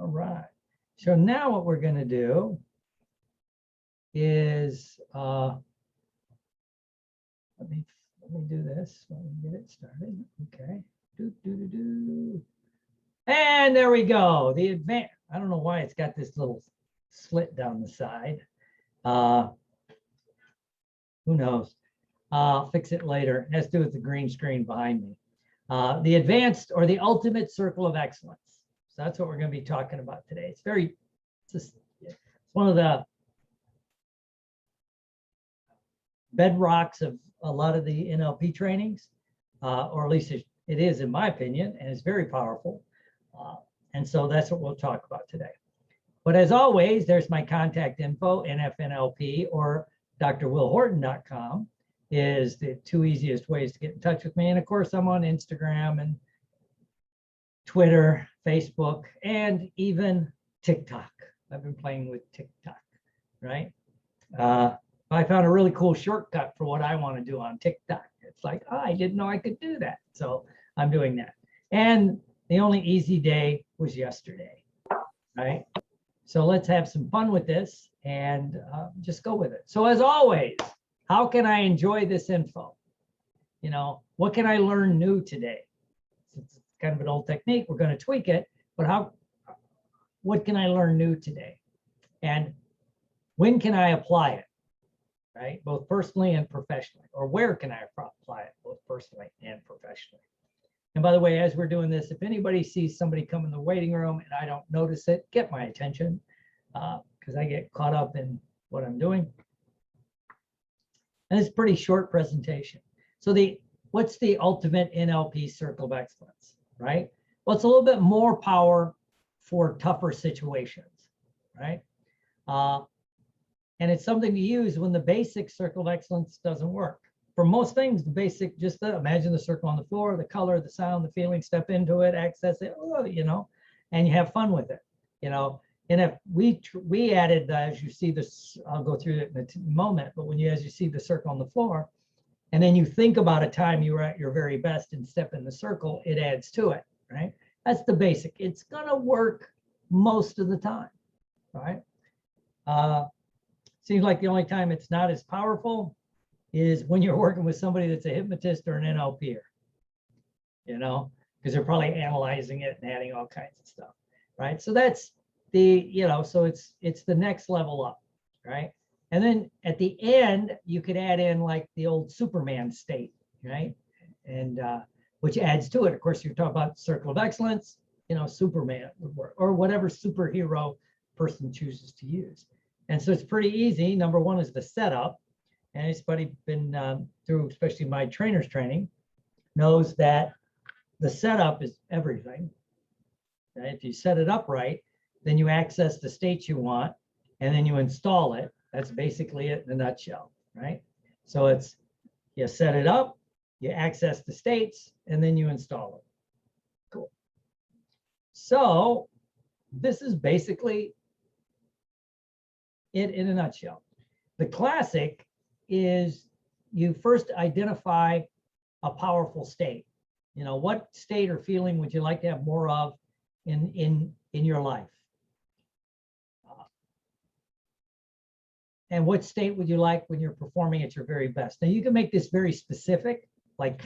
right. So now what we're going to do is let me do this. Let me get it started. Okay. And there we go. The advanced. I don't know why it's got this little slit down the side. Who knows? I'll fix it later. It has to do with the green screen behind me. The advanced or the ultimate circle of excellence. So that's what we're going to be talking about today. It's one of the bedrocks of a lot of the NLP trainings, or at least it is in my opinion, and it's very powerful. And so that's what we'll talk about today. But as always, there's my contact info, NFNLP or drwillhorton.com is the two easiest ways to get in touch with me. And of course, I'm on Instagram and Twitter, Facebook, and even TikTok. I've been playing with TikTok, right? I found a really cool shortcut for what I want to do on TikTok. It's like, oh, I didn't know I could do that. So I'm doing that. And the only easy day was yesterday, right? So let's have some fun with this and just go with it. So as always, how can I enjoy this info? You know, what can I learn new today? It's kind of an old technique. We're going to tweak it, but what can I learn new today? And when can I apply it, right? Both personally and professionally, or where can I apply it, both personally and professionally? And by the way, as we're doing this, if anybody sees somebody come in the waiting room and I don't notice it, get my attention, because I get caught up in what I'm doing. And it's a pretty short presentation. So what's the ultimate NLP circle of excellence, right? Well, it's a little bit more power for tougher situations, right? And it's something to use when the basic circle of excellence doesn't work. For most things, the basic, just imagine the circle on the floor, the color, the sound, the feeling, step into it, access it, you know, and you have fun with it, you know. And if we added, as you see this, I'll go through it in a moment, but as you see the circle on the floor, and then you think about a time you were at your very best and step in the circle, it adds to it, right? That's the basic. It's gonna work most of the time, right? Seems like the only time it's not as powerful is when you're working with somebody that's a hypnotist or an NLPer, you know, because they're probably analyzing it and adding all kinds of stuff, right? So that's so it's the next level up, right? And then at the end, you could add in like the old Superman state, right? And which adds to it. Of course, you're talking about circle of excellence, you know, Superman would work, or whatever superhero person chooses to use. And so it's pretty easy. Number one is the setup. And anybody been through, especially my trainer's training, knows that the setup is everything. Right? If you set it up right, then you access the states you want, and then you install it. That's basically it in a nutshell, right? So it's, you set it up, you access the states, and then you install it. Cool. So this is basically it in a nutshell. The classic is you first identify a powerful state. You know, what state or feeling would you like to have more of in your life? And what state would you like when you're performing at your very best? Now you can make this very specific, like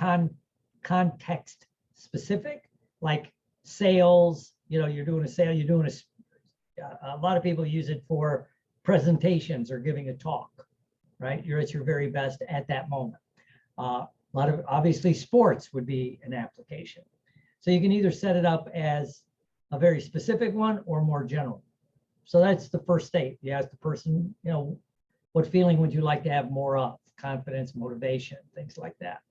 context specific, like sales. You know, you're doing a sale, you're doing a lot of people use it for presentations or giving a talk, right? You're at your very best at that moment. A lot of, obviously, sports would be an application. So you can either set it up as a very specific one or more general. So that's the first state. You ask the person, you know, what feeling would you like to have more of? Confidence, motivation, things like that.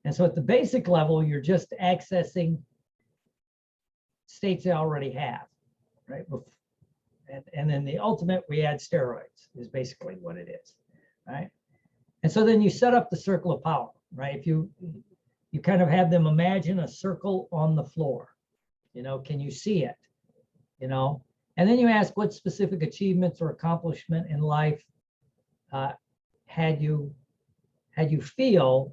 And so at the basic level, you're just accessing states they already have, right? And then the ultimate, we add steroids is basically what it is, right? And so then you set up the circle of power, right? If you kind of have them imagine a circle on the floor, you know, can you see it, you know? And then you ask what specific achievements or accomplishment in life had you feel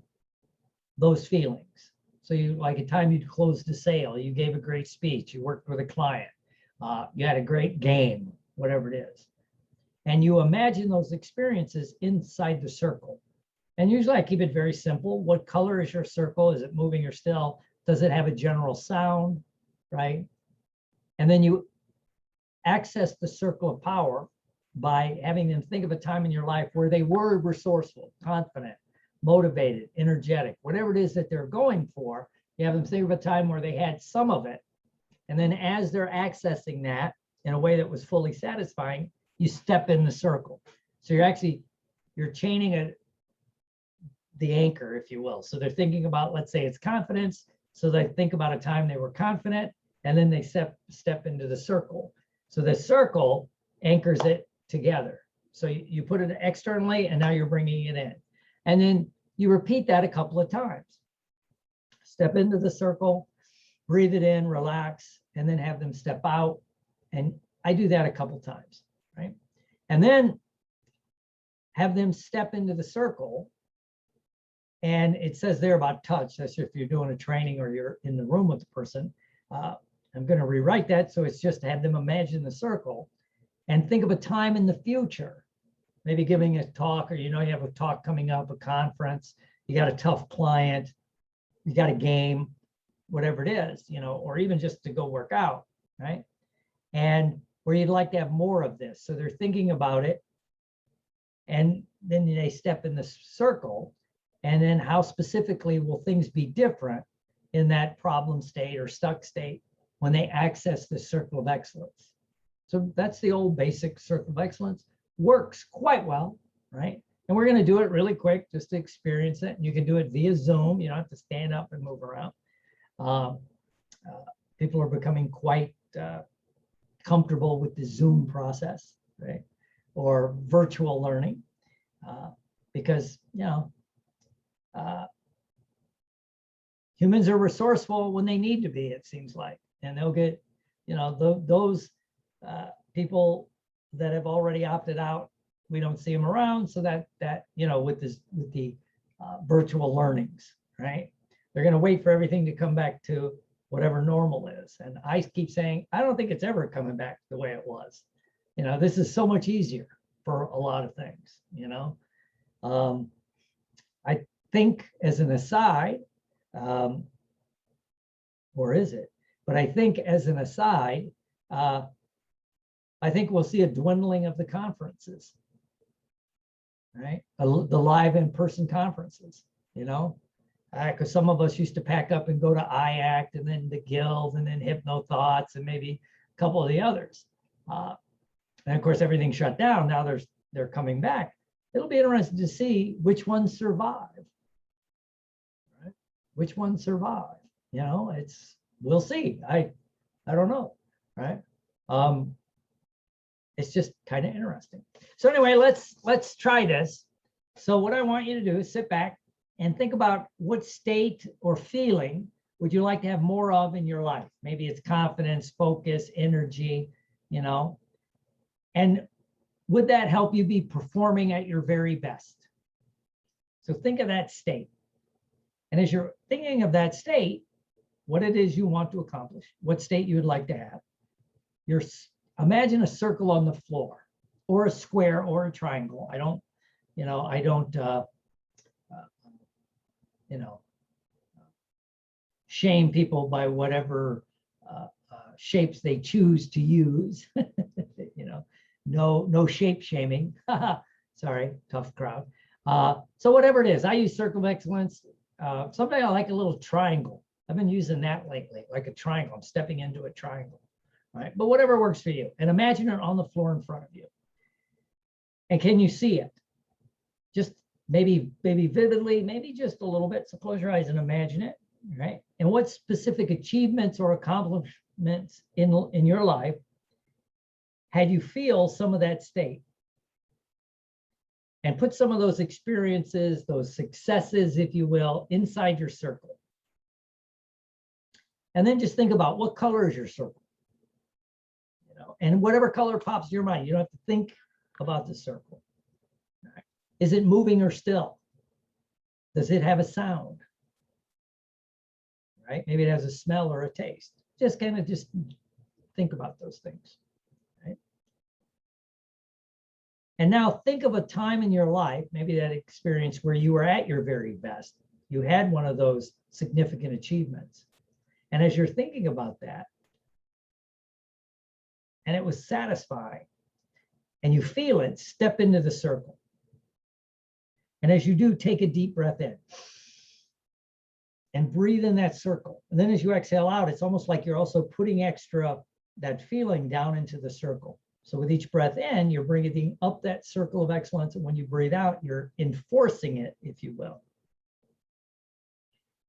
those feelings. So you, like a time you closed a sale, you gave a great speech, you worked with a client, You had a great game, whatever it is. And you imagine those experiences inside the circle. And usually I keep it very simple. What color is your circle? Is it moving or still? Does it have a general sound, right? And then you access the circle of power by having them think of a time in your life where they were resourceful, confident, motivated, energetic, whatever it is that they're going for. You have them think of a time where they had some of it. And then as they're accessing that in a way that was fully satisfying, you step in the circle. So you're chaining the anchor, if you will. So they're thinking about, let's say it's confidence. So they think about a time they were confident, and then they step into the circle. So the circle anchors it together. So you put it externally, and now you're bringing it in. And then you repeat that a couple of times. Step into the circle, breathe it in, relax, and then have them step out. And I do that a couple times, right? And then have them step into the circle. And it says there about touch. That's if you're doing a training or you're in the room with the person. I'm going to rewrite that. So it's just to have them imagine the circle and think of a time in the future, maybe giving a talk, or you have a talk coming up, a conference, you got a tough client, you got a game, whatever it is, or even just to go work out, right? And where you'd like to have more of this. So they're thinking about it, and then they step in the circle, and then how specifically will things be different in that problem state or stuck state when they access the circle of excellence. So that's the old basic circle of excellence. Works quite well, right? And we're going to do it really quick just to experience it. And you can do it via Zoom. You don't have to stand up and move around. People are becoming quite comfortable with the Zoom process, right? Or virtual learning, because humans are resourceful when they need to be, it seems like, and they'll get, those people that have already opted out, we don't see them around. So that with the virtual learnings, right? They're going to wait for everything to come back to whatever normal is. And I keep saying, I don't think it's ever coming back the way it was. This is so much easier for a lot of things, I think as an aside, or is it? But I think as an aside, I think we'll see a dwindling of the conferences, right? The live in-person conferences, because some of us used to pack up and go to IACT and then the Guild and then Hypno Thoughts and maybe a couple of the others. And of course, everything shut down. Now they're coming back. It'll be interesting to see which ones survive. Right? Which ones survive? We'll see. I don't know, right? It's just kind of interesting. So anyway, let's try this. So what I want you to do is sit back and think about what state or feeling would you like to have more of in your life? Maybe it's confidence, focus, energy, and would that help you be performing at your very best? So think of that state. And as you're thinking of that state, what it is you want to accomplish, what state you would like to have. Imagine a circle on the floor, or a square, or a triangle. I don't shame people by whatever shapes they choose to use. No shape shaming. Sorry, tough crowd. So whatever it is, I use circle of excellence. Sometimes I like a little triangle. I've been using that lately, like a triangle. I'm stepping into a triangle, right? But whatever works for you. And imagine it on the floor in front of you. And can you see it? Just maybe vividly, maybe just a little bit. So close your eyes and imagine it, right? And what specific achievements or accomplishments in your life had you feel some of that state? And put some of those experiences, those successes, if you will, inside your circle. And then just think about what color is your circle, and whatever color pops in your mind. You don't have to think about the circle. Right. Is it moving or still? Does it have a sound? Right? Maybe it has a smell or a taste. Just kind of just think about those things. Right? And now think of a time in your life, maybe that experience where you were at your very best. You had one of those significant achievements. And as you're thinking about that, and it was satisfying, and you feel it, step into the circle. And as you do, take a deep breath in and breathe in that circle. And then as you exhale out, it's almost like you're also putting extra, that feeling down into the circle. So with each breath in, you're bringing up that circle of excellence. And when you breathe out, you're enforcing it, if you will.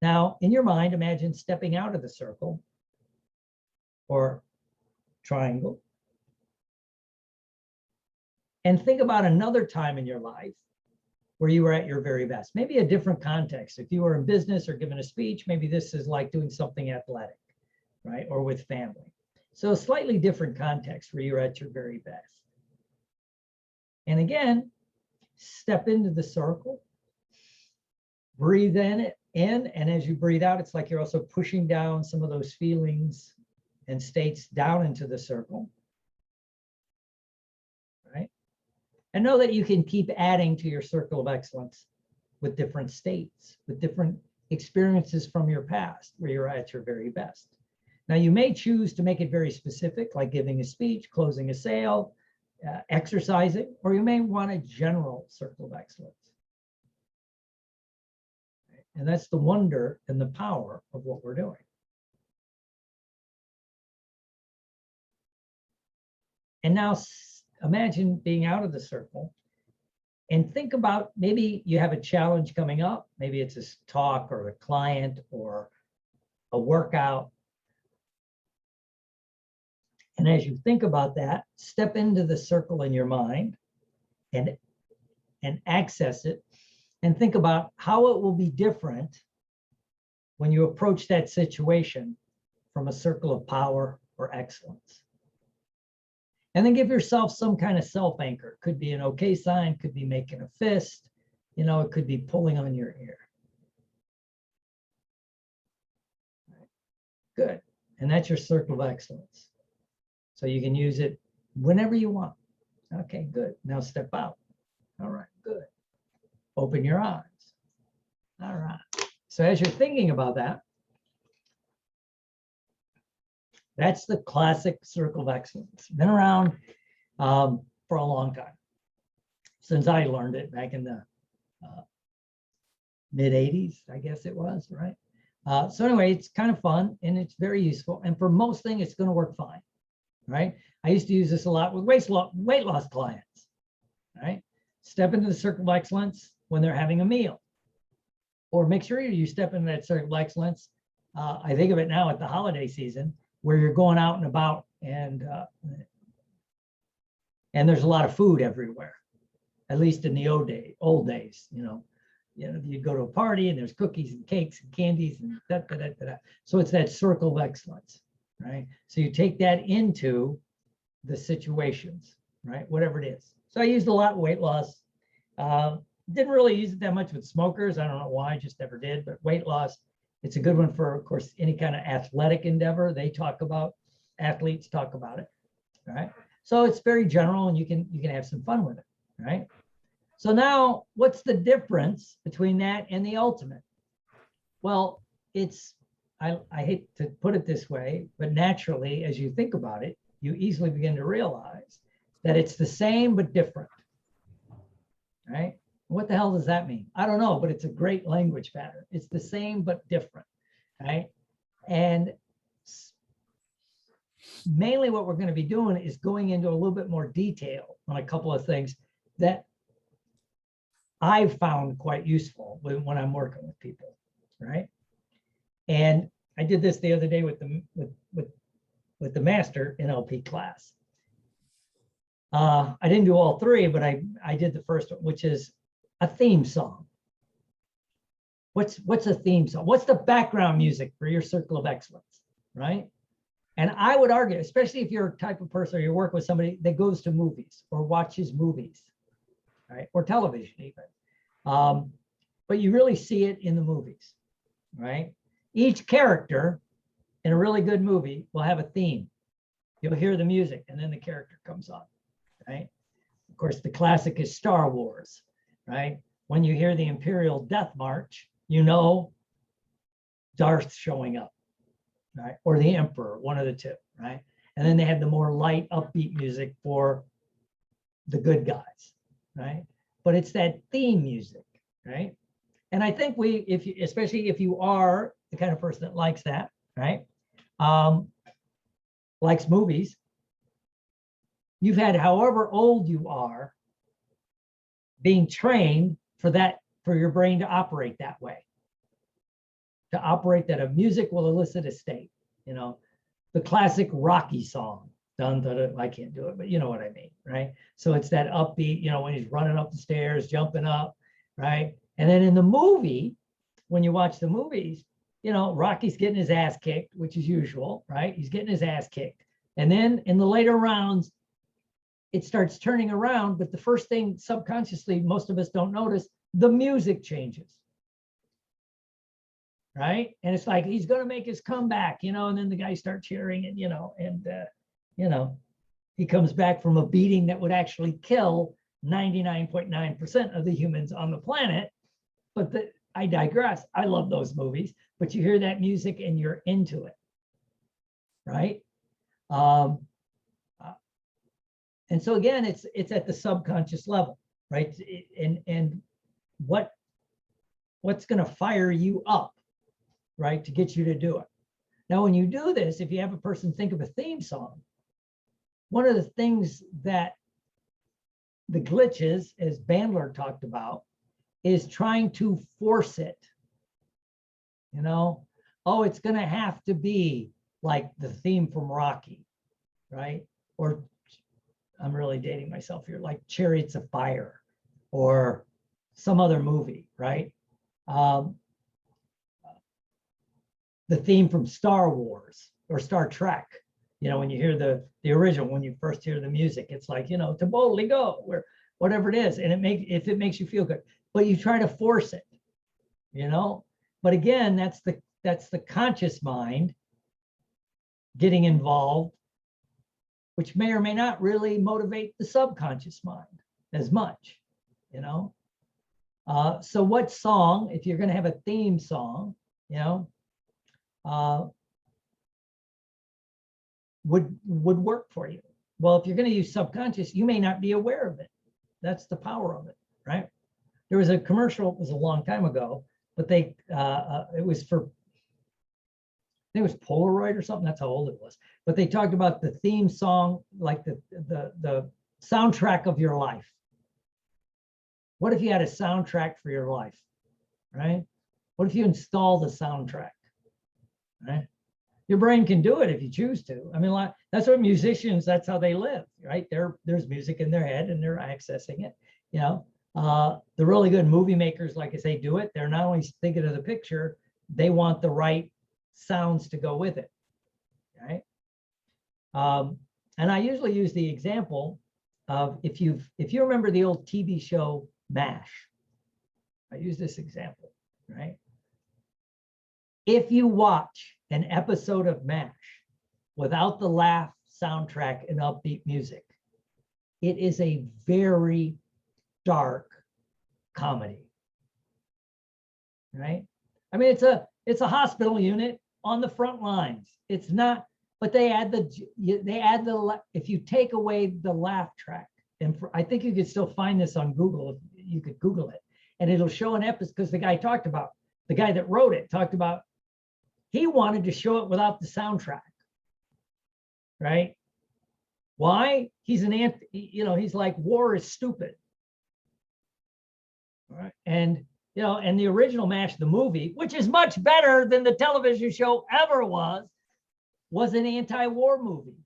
Now, in your mind, imagine stepping out of the circle or triangle. And think about another time in your life where you were at your very best. Maybe a different context. If you were in business or giving a speech, maybe this is like doing something athletic, right? Or with family. So a slightly different context where you're at your very best. And again, step into the circle, breathe in, and as you breathe out, it's like you're also pushing down some of those feelings and states down into the circle, right? And know that you can keep adding to your circle of excellence with different states, with different experiences from your past where you're at your very best. Now, you may choose to make it very specific, like giving a speech, closing a sale, exercising, or you may want a general circle of excellence. And that's the wonder and the power of what we're doing. And now imagine being out of the circle and think about, maybe you have a challenge coming up. Maybe it's a talk or a client or a workout. And as you think about that, step into the circle in your mind and access it and think about how it will be different when you approach that situation from a circle of power or excellence. And then give yourself some kind of self-anchor. Could be an okay sign, could be making a fist, it could be pulling on your ear. Good. And that's your circle of excellence. So you can use it whenever you want. Okay, good. Now step out. All right, good. Open your eyes. All right. So as you're thinking about that, that's the classic circle of excellence. Been around for a long time, since I learned it back in the mid 80s, I guess it was, right? So anyway, it's kind of fun and it's very useful. And for most things, it's going to work fine, right? I used to use this a lot with weight loss clients, right? Step into the circle of excellence when they're having a meal, or make sure you step into that circle of excellence. I think of it now at the holiday season, where you're going out and about, and there's a lot of food everywhere. At least in the old days, you go to a party and there's cookies and cakes and candies and da, da, da, da, da. So it's that circle of excellence, right? So you take that into the situations, right? Whatever it is. So I used a lot of weight loss. Didn't really use it that much with smokers. I don't know why, I just never did. But weight loss, it's a good one for, of course, any kind of athletic endeavor. Athletes talk about it, right? So it's very general, and you can have some fun with it, right? So now, what's the difference between that and the ultimate? Well, I hate to put it this way, but naturally, as you think about it, you easily begin to realize that it's the same but different, right? What the hell does that mean? I don't know, but it's a great language pattern. It's the same but different, right? And mainly what we're going to be doing is going into a little bit more detail on a couple of things that I've found quite useful when I'm working with people, right? And I did this the other day with the master NLP class. I didn't do all three, but I did the first one, which is a theme song. What's a theme song? What's the background music for your circle of excellence, right? And I would argue, especially if you're a type of person or you work with somebody that goes to movies or watches movies, right? Or television even. But you really see it in the movies, right? Each character in a really good movie will have a theme, you'll hear the music and then the character comes on, right? Of course, the classic is Star Wars, right? When you hear the Imperial Death March, you know Darth showing up, right? Or the Emperor, one of the two, right? And then they have the more light, upbeat music for the good guys, right? But it's that theme music, right? And I think if you, especially if you are the kind of person that likes that, right? Likes movies, you've had however old you are being trained for that, for your brain to operate that way, to operate that a music will elicit a state, you know, the classic Rocky song, dun, dun, dun, I can't do it, but you know what I mean, right? So it's that upbeat, you know, when he's running up the stairs, jumping up, right? And then in the movie, when you watch the movies, you know, Rocky's getting his ass kicked, which is usual, right? He's getting his ass kicked. And then in the later rounds, it starts turning around, but the first thing subconsciously, most of us don't notice, the music changes, right? And it's like, he's going to make his comeback, you know, and then the guys start cheering and, you know, he comes back from a beating that would actually kill 99.9% of the humans on the planet. But I digress. I love those movies, but you hear that music and you're into it, right? And so again, it's at the subconscious level, right? And what's going to fire you up, right, to get you to do it. Now, when you do this, if you have a person think of a theme song, one of the things that the glitches, as Bandler talked about, is trying to force it. You know, oh, it's going to have to be like the theme from Rocky, right? Or I'm really dating myself here, like Chariots of Fire or some other movie, right? The theme from Star Wars or Star Trek, you know, when you hear the original, when you first hear the music, it's like, you know, to boldly go, where whatever it is, and if it makes you feel good, but you try to force it, you know. But again, that's the conscious mind getting involved, which may or may not really motivate the subconscious mind as much, you know. So what song, if you're going to have a theme song, you know, would work for you? Well, if you're going to use subconscious, you may not be aware of it. That's the power of it, right? There was a commercial, it was a long time ago, but it was for, I think it was Polaroid or something. That's how old it was. But they talked about the theme song, like the soundtrack of your life. What if you had a soundtrack for your life, right? What if you installed a soundtrack, right? Your brain can do it if you choose to. I mean, that's what musicians, that's how they live, right? There's music in their head and they're accessing it, you know. The really good movie makers, like I say, do it. They're not only thinking of the picture, they want the right sounds to go with it, right? And I usually use the example of if you remember the old TV show MASH. I use this example, right? If you watch an episode of MASH without the laugh soundtrack and upbeat music, it is a very dark comedy, right? I mean, it's a hospital unit on the front lines. It's not, but they add the if you take away the laugh track, and I think you could still find this on Google. You could Google it, and it'll show an episode, because the guy that wrote it talked about, he wanted to show it without the soundtrack, right? Why? He's he's like, war is stupid. All right. And, you know, and the original MASH, the movie, which is much better than the television show ever was an anti-war movie.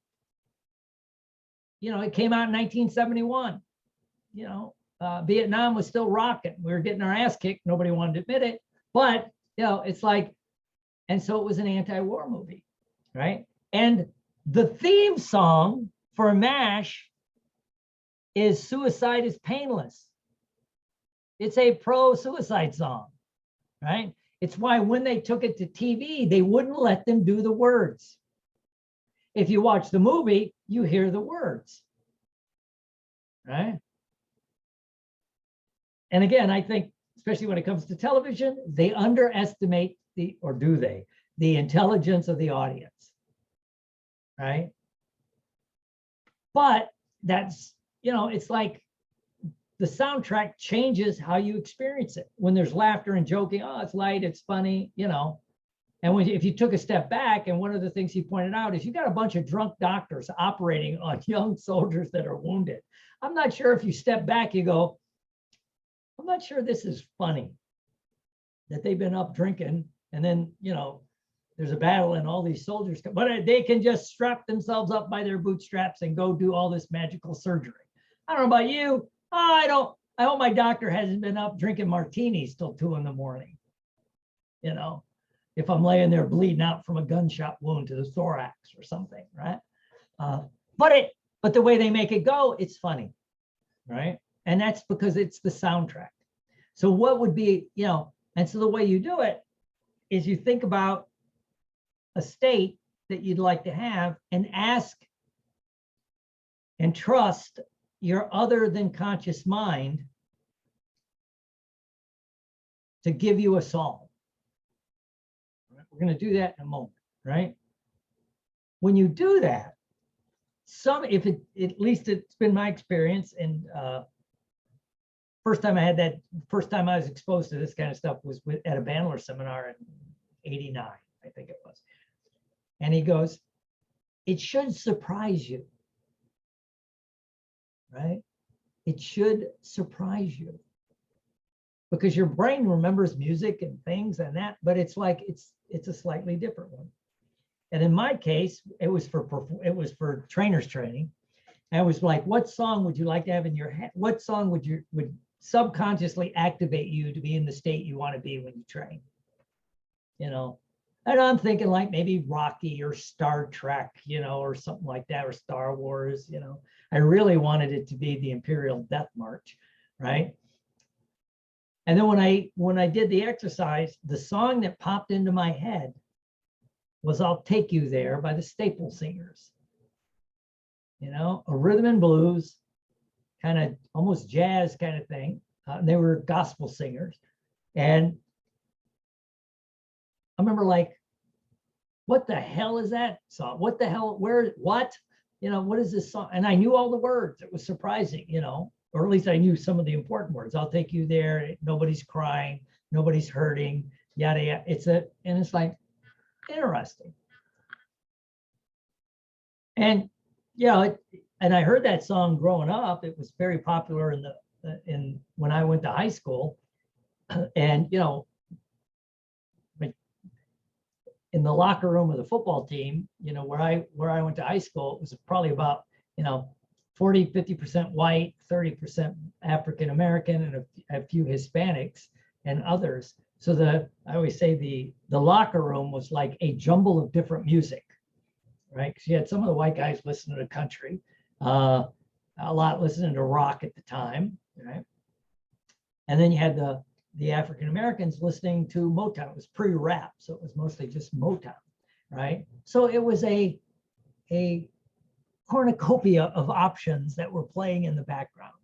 You know, it came out in 1971. You know, Vietnam was still rocking. We were getting our ass kicked. Nobody wanted to admit it. But, you know, it's like, and so it was an anti-war movie, right? And the theme song for MASH is Suicide is Painless. It's a pro-suicide song, right? It's why when they took it to TV, they wouldn't let them do the words. If you watch the movie, you hear the words, right? And again, I think, especially when it comes to television, they underestimate or do they, the intelligence of the audience, right? But that's, it's like the soundtrack changes how you experience it. When there's laughter and joking, oh, it's light, it's funny, And if you took a step back, and one of the things he pointed out is you got a bunch of drunk doctors operating on young soldiers that are wounded. I'm not sure if you step back, you go, I'm not sure this is funny that they've been up drinking and then, there's a battle and all these soldiers come, but they can just strap themselves up by their bootstraps and go do all this magical surgery. I don't know about you. I hope my doctor hasn't been up drinking martinis till 2 a.m. If I'm laying there bleeding out from a gunshot wound to the thorax or something, right? But the way they make it go, it's funny, right? And that's because it's the soundtrack. So what would be, and so the way you do it is you think about a state that you'd like to have and ask and trust your other than conscious mind to give you a song. We're going to do that in a moment, right? When you do that, at least it's been my experience, and first time I was exposed to this kind of stuff was at a Bandler seminar in '89, I think it was. And he goes, it should surprise you, right? It should surprise you because your brain remembers music and things and that, but it's like, it's a slightly different one. And in my case, it was for trainers training. And it was like, what song would you like to have in your head? What song would subconsciously activate you to be in the state you want to be when you train? And I'm thinking like maybe Rocky or Star Trek, or something like that, or Star Wars, I really wanted it to be the Imperial Death March, right? And then when I did the exercise, the song that popped into my head was I'll Take You There by the Staple Singers. A rhythm and blues, kind of almost jazz kind of thing. They were gospel singers. And I remember like, what the hell is that song? What the hell, what is this song? And I knew all the words. It was surprising, or at least I knew some of the important words. I'll take you there. Nobody's crying. Nobody's hurting. Yada, yada. It's like interesting. And, and I heard that song growing up. It was very popular when I went to high school. And, in the locker room of the football team, where I went to high school, it was probably about, 40, 50% white, 30% African-American, and a few Hispanics and others. So I always say the locker room was like a jumble of different music, right? Because you had some of the white guys listening to country, a lot listening to rock at the time, right? And then you had the African Americans listening to Motown. It was pre-rap, so it was mostly just Motown, right? So it was a cornucopia of options that were playing in the background,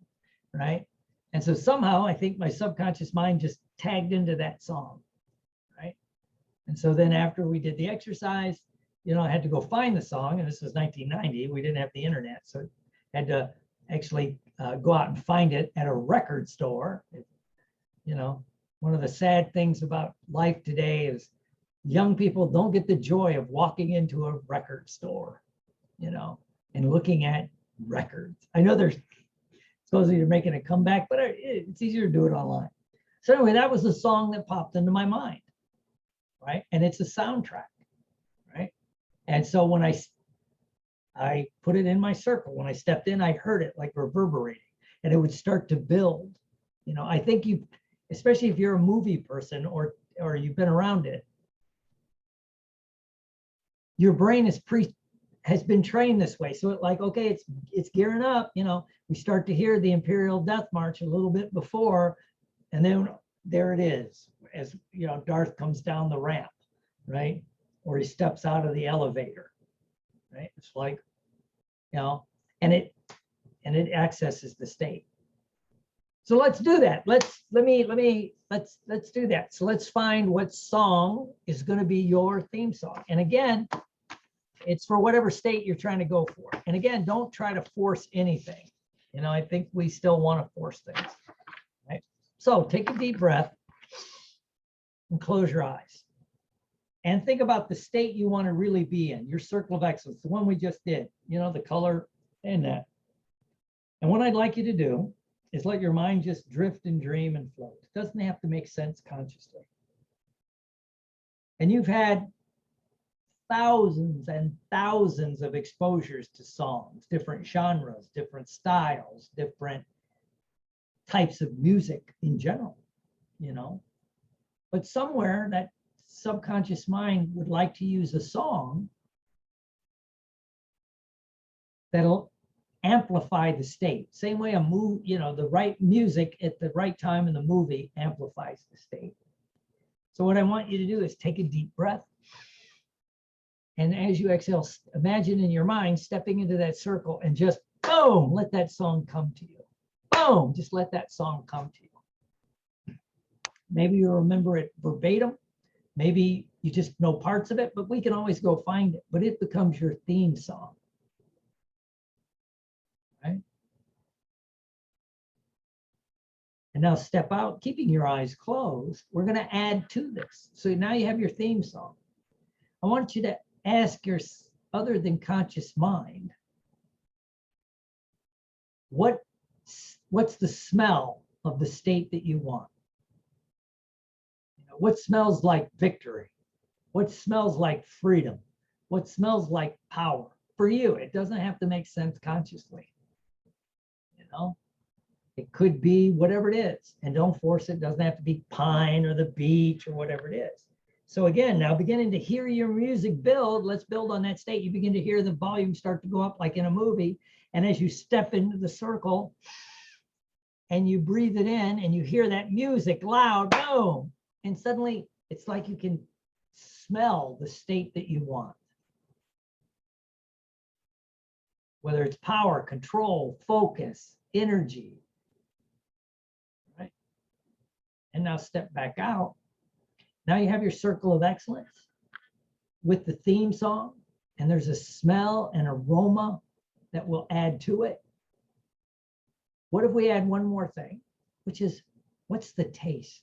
right? And so somehow I think my subconscious mind just tagged into that song, right? And so then after we did the exercise, I had to go find the song, and this was 1990. We didn't have the internet, so I had to actually go out and find it at a record store. One of the sad things about life today is young people don't get the joy of walking into a record store, and looking at records. I know they're supposedly making a comeback, but it's easier to do it online. So anyway, that was the song that popped into my mind, right? And it's a soundtrack, right? And so when I put it in my circle, when I stepped in, I heard it like reverberating, and it would start to build. I think especially if you're a movie person or you've been around it, your brain has been trained this way. So okay, it's gearing up, we start to hear the Imperial Death March a little bit before, and then there it is, as Darth comes down the ramp, right? Or he steps out of the elevator. right? It's like, you know, and it accesses the state. So let's do that. Let's do that. So let's find what song is going to be your theme song. And again, it's for whatever state you're trying to go for. And again, don't try to force anything. You know, I think we still want to force things, right? So take a deep breath and close your eyes. And think about the state you want to really be in, your circle of excellence, the one we just did, you know, the color and that. And what I'd like you to do is let your mind just drift and dream and float. It doesn't have to make sense consciously. And you've had thousands and thousands of exposures to songs, different genres, different styles, different types of music in general, you know. But somewhere that subconscious mind would like to use a song that'll amplify the state. Same way a move, you know, the right music at the right time in the movie amplifies the state. So what I want you to do is take a deep breath. And as you exhale, imagine in your mind stepping into that circle and just boom, let that song come to you. Boom, just let that song come to you. Maybe you remember it verbatim. Maybe you just know parts of it, but we can always go find it. But it becomes your theme song. Right? And now step out, keeping your eyes closed. We're going to add to this. So now you have your theme song. I want you to ask your other than conscious mind, what's the smell of the state that you want? You know, what smells like victory? What smells like freedom? What smells like power? For you, it doesn't have to make sense consciously. You know, it could be whatever it is, and don't force it. It doesn't have to be pine or the beach or whatever it is. So again, now beginning to hear your music build, let's build on that state. You begin to hear the volume start to go up like in a movie. And as you step into the circle and you breathe it in and you hear that music loud, boom, and suddenly it's like you can smell the state that you want. Whether it's power, control, focus, energy, right? And now step back out. Now you have your circle of excellence with the theme song, and there's a smell and aroma that will add to it. What if we add one more thing, which is, what's the taste?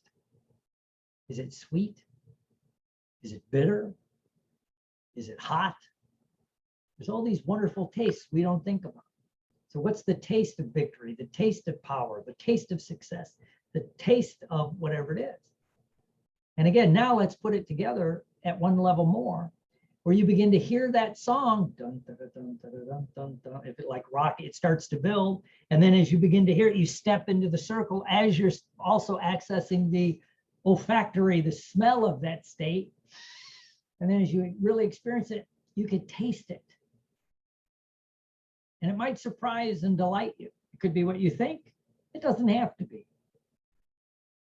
Is it sweet? Is it bitter? Is it hot? There's all these wonderful tastes we don't think about. So what's the taste of victory, the taste of power, the taste of success, the taste of whatever it is? And again, now let's put it together at one level more, where you begin to hear that song, dun, dun, dun, dun, dun, dun, dun, if it like rock, it starts to build. And then as you begin to hear it, you step into the circle as you're also accessing the olfactory, the smell of that state. And then as you really experience it, you can taste it. And it might surprise and delight you. It could be what you think. It doesn't have to be.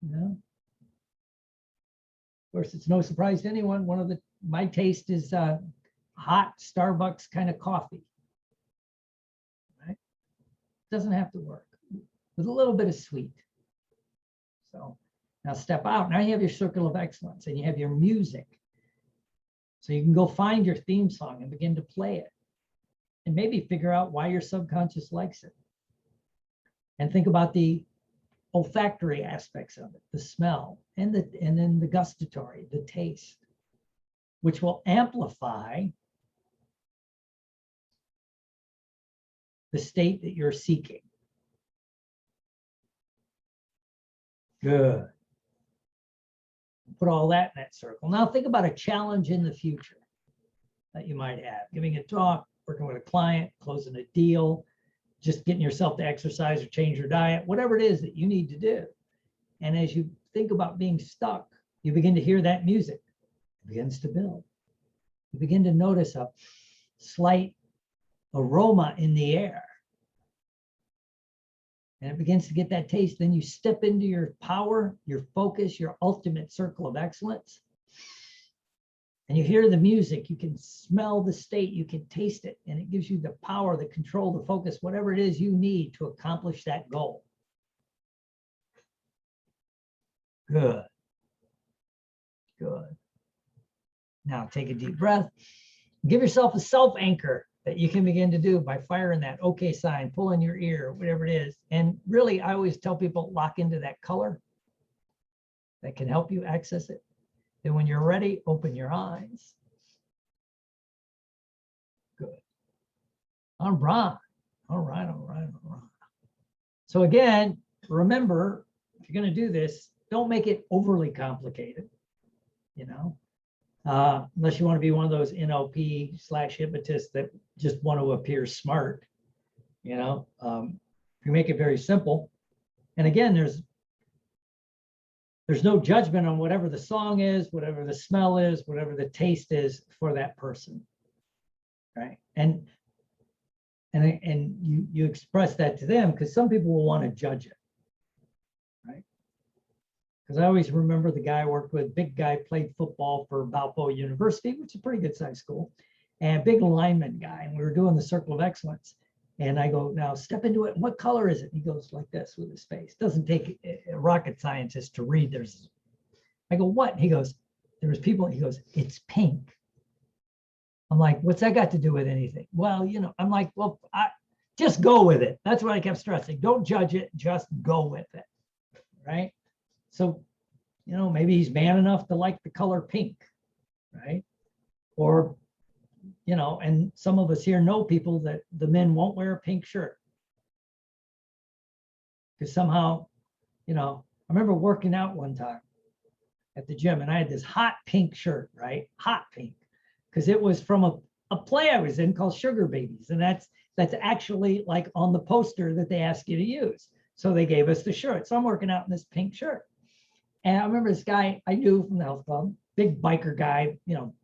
You know? Of course, it's no surprise to anyone. My taste is hot Starbucks kind of coffee. Right? Doesn't have to work. With a little bit of sweet. So now step out. Now you have your circle of excellence and you have your music. So you can go find your theme song and begin to play it. And maybe figure out why your subconscious likes it. And think about the olfactory aspects of it, the smell, and then the gustatory, the taste, which will amplify the state that you're seeking. Good. Put all that in that circle. Now think about a challenge in the future that you might have. Giving a talk, working with a client, closing a deal, just getting yourself to exercise or change your diet, whatever it is that you need to do. And as you think about being stuck, you begin to hear that music. It begins to build. You begin to notice a slight aroma in the air. And it begins to get that taste. Then you step into your power, your focus, your ultimate circle of excellence. and you hear the music, you can smell the state, you can taste it, and it gives you the power, the control, the focus, whatever it is you need to accomplish that goal. Good. Good. Now take a deep breath. Give yourself a self-anchor that you can begin to do by firing that okay sign, pulling your ear, whatever it is. And really, I always tell people, lock into that color that can help you access it. Then when you're ready, open your eyes. Good. All right. All right, all right, all right. So again, remember, if you're going to do this, don't make it overly complicated, you know, unless you want to be one of those NLP/hypnotists that just want to appear smart, you know. If you make it very simple, and again, there's no judgment on whatever the song is, whatever the smell is, whatever the taste is for that person, right? And you express that to them, because some people will want to judge it, right? Because I always remember the guy I worked with, big guy, played football for Balfour University, which is a pretty good sized school, and big lineman guy, and we were doing the circle of excellence. And I go, now step into it. What color is it? He goes like this with his face. Doesn't take a rocket scientist to read. I go, what? He goes, there was people. He goes, it's pink. I'm like, what's that got to do with anything? Well, you know, I'm like, well, just go with it. That's what I kept stressing. Don't judge it. Just go with it. Right. So, you know, maybe he's man enough to like the color pink. Right. Or, you know, and some of us here know people that the men won't wear a pink shirt. Because somehow, you know, I remember working out one time at the gym, and I had this hot pink shirt, right? Hot pink, because it was from a play I was in called Sugar Babies. And that's actually like on the poster that they ask you to use. So they gave us the shirt. So I'm working out in this pink shirt. And I remember this guy I knew from the health club, big biker guy, you know,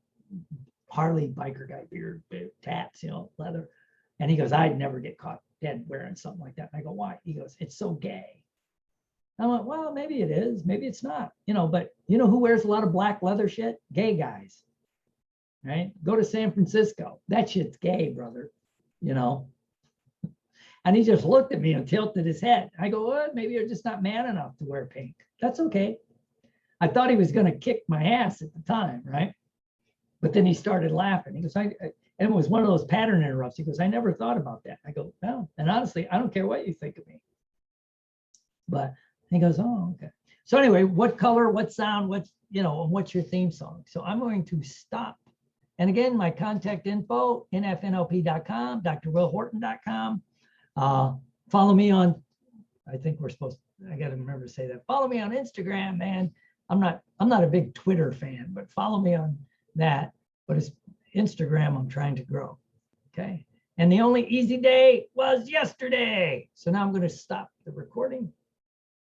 Harley biker guy, beard, tats, you know, leather. And he goes, I'd never get caught dead wearing something like that. And I go, why? He goes, it's so gay. I went, well, maybe it is, maybe it's not, you know, but you know who wears a lot of black leather shit? Gay guys, right? Go to San Francisco. That shit's gay, brother, you know? And he just looked at me and tilted his head. I go, well, maybe you're just not man enough to wear pink. That's okay. I thought he was going to kick my ass at the time, right? But then he started laughing. He goes, and it was one of those pattern interrupts. He goes, I never thought about that. I go, no. And honestly, I don't care what you think of me. But he goes, oh, okay. So anyway, what color, what sound, what's, you know, and what's your theme song? So I'm going to stop. And again, my contact info, nfnlp.com, drwillhorton.com. Follow me on, I think we're supposed to, I got to remember to say that. Follow me on Instagram, man. I'm not a big Twitter fan, but follow me on that. But it's Instagram I'm trying to grow. Okay. And the only easy day was yesterday. So now I'm going to stop the recording.